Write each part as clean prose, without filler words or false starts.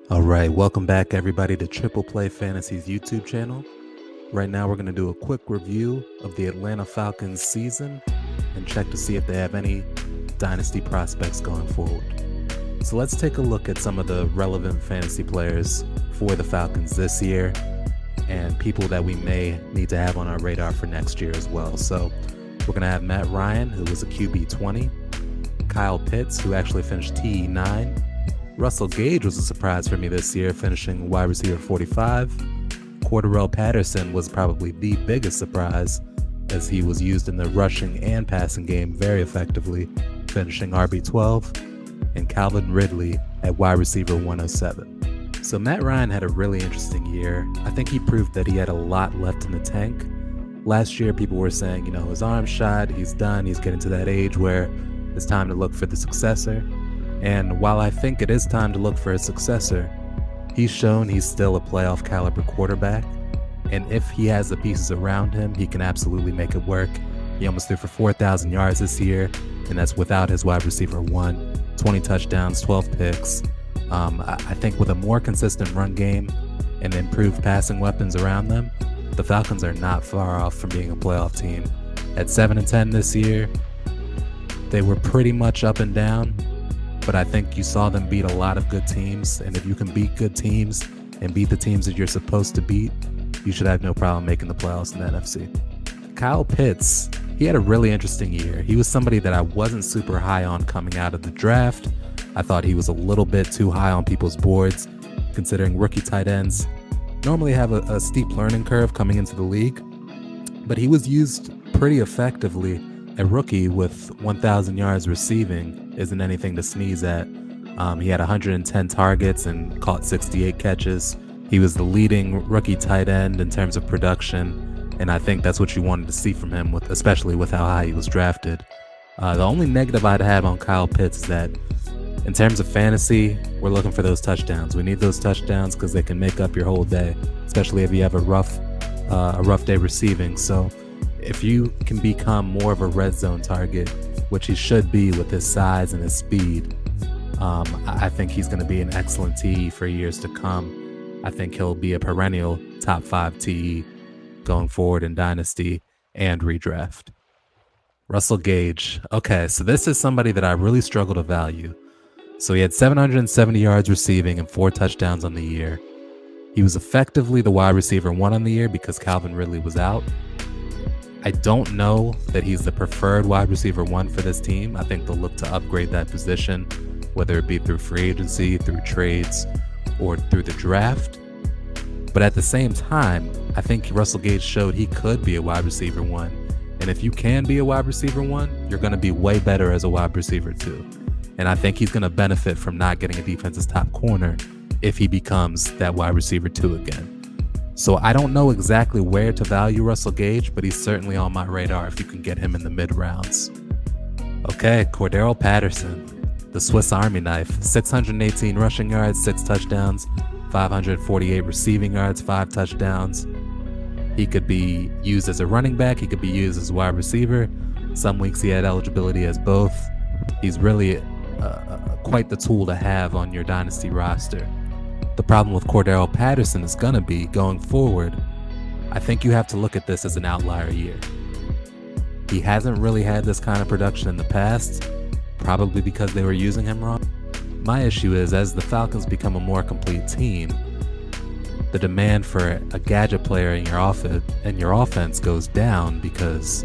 All right, welcome back everybody to Triple Play Fantasy's YouTube channel. Right now we're going to do a quick review of the Atlanta Falcons season and check to see if they have any Dynasty prospects going forward. So let's take a look at some of the relevant fantasy players for the Falcons this year and people that we may need to have on our radar for next year as well. So we're going to have Matt Ryan, who was a QB 20, Kyle Pitts, who actually finished TE 9, Russell Gage was a surprise for me this year, finishing wide receiver 45. Cordarrelle Patterson was probably the biggest surprise, as he was used in the rushing and passing game very effectively, finishing RB12, and Calvin Ridley at wide receiver 107. So Matt Ryan had a really interesting year. I think he proved that he had a lot left in the tank. Last year, people were saying, his arm's shot, he's done, he's getting to that age where it's time to look for the successor. And while I think it is time to look for a successor, he's shown he's still a playoff caliber quarterback. And if he has the pieces around him, he can absolutely make it work. He almost threw for 4,000 yards this year, and that's without his wide receiver 1, 20 touchdowns, 12 picks. I think with a more consistent run game and improved passing weapons around them, the Falcons are not far off from being a playoff team. At 7-10 this year, they were pretty much up and down, but I think you saw them beat a lot of good teams, and if you can beat good teams and beat the teams that you're supposed to beat, you should have no problem making the playoffs in the NFC. Kyle Pitts, he had a really interesting year. He was somebody that I wasn't super high on coming out of the draft. I thought he was a little bit too high on people's boards, considering rookie tight ends normally have a steep learning curve coming into the league, but he was used pretty effectively. A rookie with 1,000 yards receiving isn't anything to sneeze at. He had 110 targets and caught 68 catches. He was the leading rookie tight end in terms of production, and I think that's what you wanted to see from him, especially with how high he was drafted. The only negative I'd have on Kyle Pitts is that in terms of fantasy, we're looking for those touchdowns. We need those touchdowns because they can make up your whole day, especially if you have a rough day receiving. So if you can become more of a red zone target, which he should be with his size and his speed, I think he's going to be an excellent TE for years to come. I think he'll be a perennial top 5 TE going forward in Dynasty and redraft. Russell Gage. Okay, so this is somebody that I really struggle to value. So he had 770 yards receiving and 4 touchdowns on the year. He was effectively the wide receiver 1 on the year because Calvin Ridley was out. I don't know that he's the preferred wide receiver 1 for this team. I think they'll look to upgrade that position, whether it be through free agency, through trades, or through the draft. But at the same time, I think Russell Gage showed he could be a wide receiver 1. And if you can be a wide receiver 1, you're going to be way better as a wide receiver 2. And I think he's going to benefit from not getting a defense's top corner if he becomes that wide receiver 2 again. So I don't know exactly where to value Russell Gage, but he's certainly on my radar if you can get him in the mid rounds. Okay, Cordarrelle Patterson, the Swiss Army knife, 618 rushing yards, 6 touchdowns, 548 receiving yards, 5 touchdowns. He could be used as a running back, he could be used as a wide receiver. Some weeks he had eligibility as both. He's really quite the tool to have on your Dynasty roster. The problem with Cordarrelle Patterson is going to be, going forward, I think you have to look at this as an outlier year. He hasn't really had this kind of production in the past, probably because they were using him wrong. My issue is, as the Falcons become a more complete team, the demand for a gadget player in your offense goes down because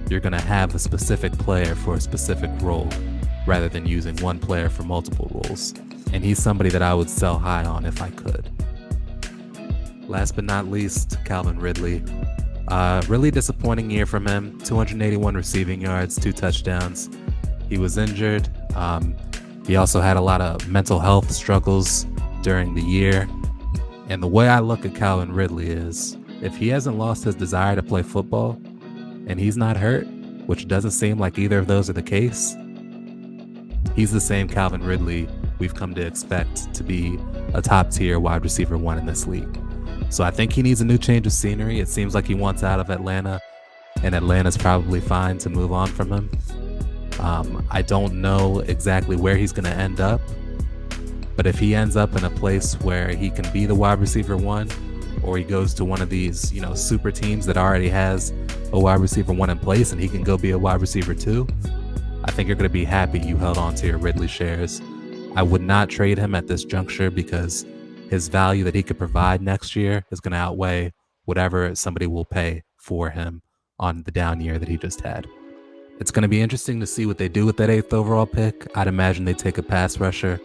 you're going to have a specific player for a specific role rather than using one player for multiple roles. And he's somebody that I would sell high on if I could. Last but not least, Calvin Ridley. Really disappointing year from him. 281 receiving yards, 2 touchdowns. He was injured. He also had a lot of mental health struggles during the year. And the way I look at Calvin Ridley is, if he hasn't lost his desire to play football and he's not hurt, which doesn't seem like either of those are the case, he's the same Calvin Ridley we've come to expect to be a top tier wide receiver 1 in this league. So I think he needs a new change of scenery. It seems like he wants out of Atlanta, and Atlanta's probably fine to move on from him. I don't know exactly where he's going to end up, But if he ends up in a place where he can be the wide receiver one, or he goes to one of these, super teams that already has a wide receiver one in place and he can go be a wide receiver two, I think you're going to be happy you held on to your Ridley shares. I would not trade him at this juncture because his value that he could provide next year is going to outweigh whatever somebody will pay for him on the down year that he just had. It's going to be interesting to see what they do with that 8th overall pick. I'd imagine they take a pass rusher.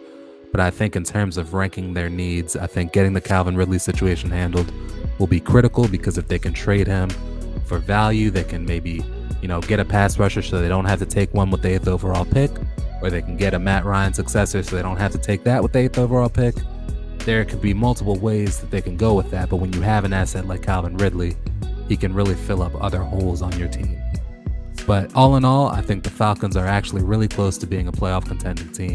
But I think in terms of ranking their needs, I think getting the Calvin Ridley situation handled will be critical, because if they can trade him for value, they can maybe, get a pass rusher so they don't have to take one with the 8th overall pick, or they can get a Matt Ryan successor so they don't have to take that with the 8th overall pick. There could be multiple ways that they can go with that, but when you have an asset like Calvin Ridley, he can really fill up other holes on your team. But all in all, I think the Falcons are actually really close to being a playoff contending team.